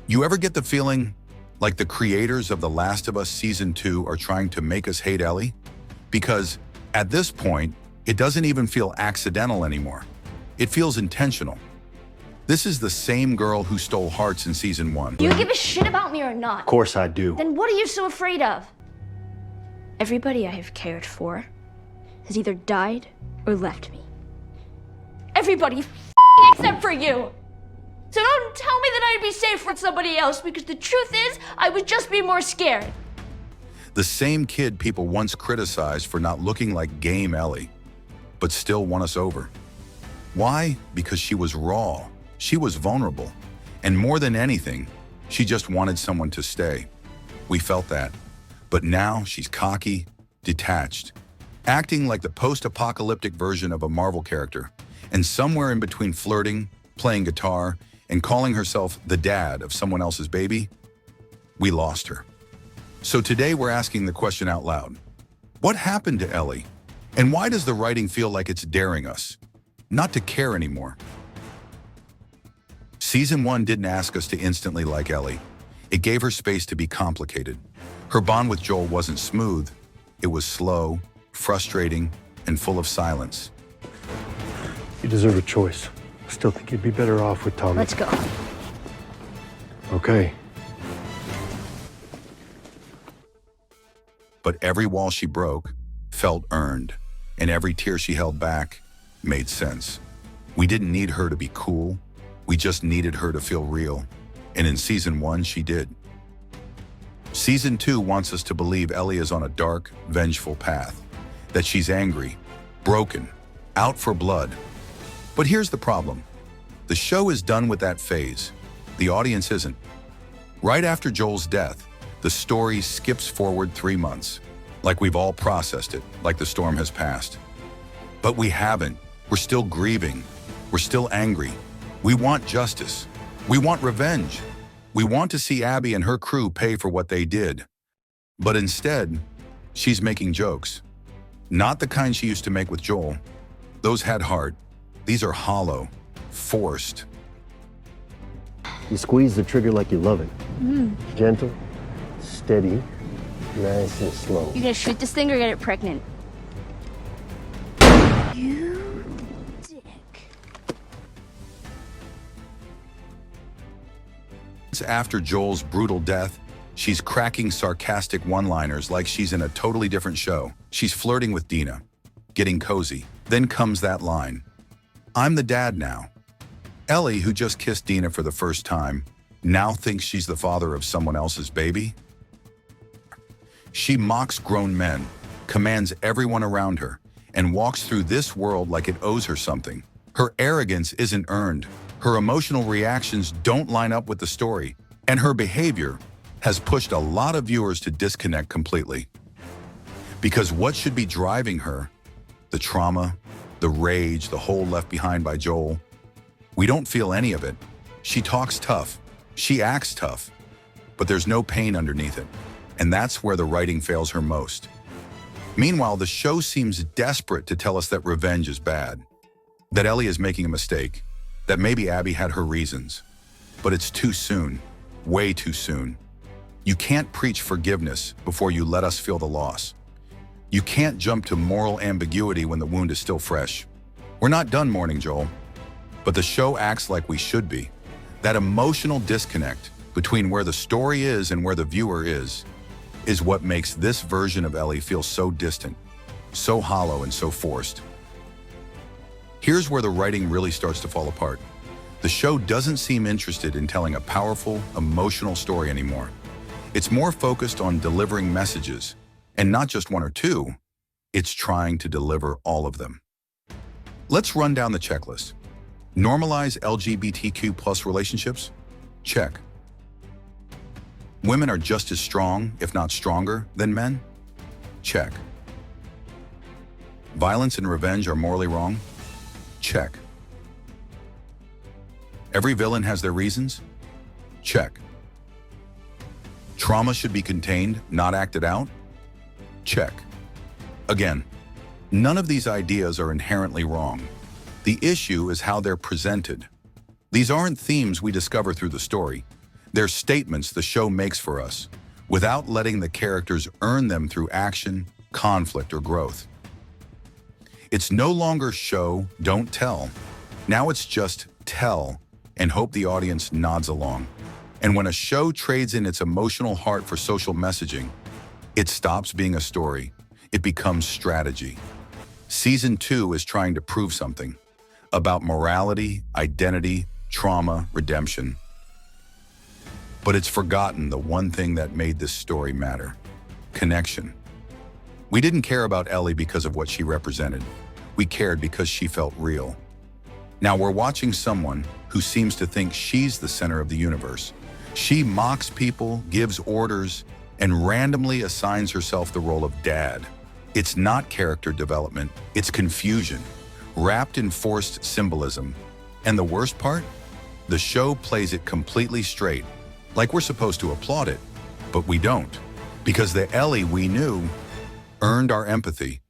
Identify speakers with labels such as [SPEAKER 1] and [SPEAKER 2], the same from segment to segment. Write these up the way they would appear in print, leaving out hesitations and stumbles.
[SPEAKER 1] You ever get the feeling like the creators of The Last of Us Season 2 are trying to make us hate Ellie? Because at this point, it doesn't even feel accidental anymore. It feels intentional. This is the same girl who stole hearts in Season 1.
[SPEAKER 2] Do you give a shit about me or not?
[SPEAKER 3] Of course I do.
[SPEAKER 2] Then what are you so afraid of? Everybody I have cared for has either died or left me. Everybody except for you. So don't tell me that I'd be safe with somebody else, because the truth is, I would just be more scared.
[SPEAKER 1] The same kid people once criticized for not looking like game Ellie, but still won us over. Why? Because she was raw, she was vulnerable, and more than anything, she just wanted someone to stay. We felt that. But now she's cocky, detached, acting like the post-apocalyptic version of a Marvel character, and somewhere in between flirting, playing guitar, and calling herself the dad of someone else's baby, we lost her. So today we're asking the question out loud. What happened to Ellie? And why does the writing feel like it's daring us not to care anymore? Season 1 didn't ask us to instantly like Ellie. It gave her space to be complicated. Her bond with Joel wasn't smooth. It was slow, frustrating, and full of silence.
[SPEAKER 3] You deserve a choice. I still think you'd be better off with Tommy.
[SPEAKER 2] Let's go.
[SPEAKER 3] Okay.
[SPEAKER 1] But every wall she broke felt earned, and every tear she held back made sense. We didn't need her to be cool. We just needed her to feel real. And in Season 1, she did. Season 2 wants us to believe Ellie is on a dark, vengeful path, that she's angry, broken, out for blood. But here's the problem. The show is done with that phase. The audience isn't. Right after Joel's death, the story skips forward 3 months, like we've all processed it, like the storm has passed. But we haven't. We're still grieving. We're still angry. We want justice. We want revenge. We want to see Abby and her crew pay for what they did. But instead, she's making jokes. Not the kind she used to make with Joel. Those had heart. These are hollow, forced.
[SPEAKER 3] You squeeze the trigger like you love it. Gentle, steady, nice and slow.
[SPEAKER 2] You gonna shoot this thing or get it pregnant? You dick.
[SPEAKER 1] After Joel's brutal death, she's cracking sarcastic one-liners like she's in a totally different show. She's flirting with Dina, getting cozy. Then comes that line, "I'm the dad now." Ellie, who just kissed Dina for the first time, now thinks she's the father of someone else's baby. She mocks grown men, commands everyone around her, and walks through this world like it owes her something. Her arrogance isn't earned. Her emotional reactions don't line up with the story, and her behavior has pushed a lot of viewers to disconnect completely. Because what should be driving her, the trauma, the rage, the hole left behind by Joel, we don't feel any of it. She talks tough, she acts tough, but there's no pain underneath it, and that's where the writing fails her most. Meanwhile, the show seems desperate to tell us that revenge is bad, that Ellie is making a mistake, that maybe Abby had her reasons. But it's too soon, way too soon. You can't preach forgiveness before you let us feel the loss. You can't jump to moral ambiguity when the wound is still fresh. We're not done mourning Joel, but the show acts like we should be. That emotional disconnect between where the story is and where the viewer is what makes this version of Ellie feel so distant, so hollow, and so forced. Here's where the writing really starts to fall apart. The show doesn't seem interested in telling a powerful, emotional story anymore. It's more focused on delivering messages, and not just one or two. It's trying to deliver all of them. Let's run down the checklist. Normalize LGBTQ+ relationships? Check. Women are just as strong, if not stronger, than men? Check. Violence and revenge are morally wrong? Check. Every villain has their reasons? Check. Trauma should be contained, not acted out? Check. Again, none of these ideas are inherently wrong. The issue is how they're presented. These aren't themes we discover through the story. They're statements the show makes for us, without letting the characters earn them through action, conflict, or growth. It's no longer show, don't tell. Now it's just tell and hope the audience nods along. And when a show trades in its emotional heart for social messaging, it stops being a story. It becomes strategy. Season 2 is trying to prove something about morality, identity, trauma, redemption. But it's forgotten the one thing that made this story matter: connection. We didn't care about Ellie because of what she represented. We cared because she felt real. Now we're watching someone who seems to think she's the center of the universe. She mocks people, gives orders, and randomly assigns herself the role of dad. It's not character development, it's confusion, wrapped in forced symbolism. And the worst part? The show plays it completely straight, like we're supposed to applaud it, but we don't, because the Ellie we knew earned our empathy.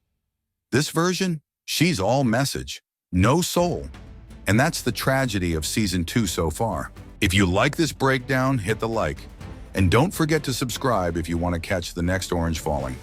[SPEAKER 1] This version, she's all message, no soul. And that's the tragedy of Season 2 so far. If you like this breakdown, hit the like. And don't forget to subscribe if you want to catch the next orange falling.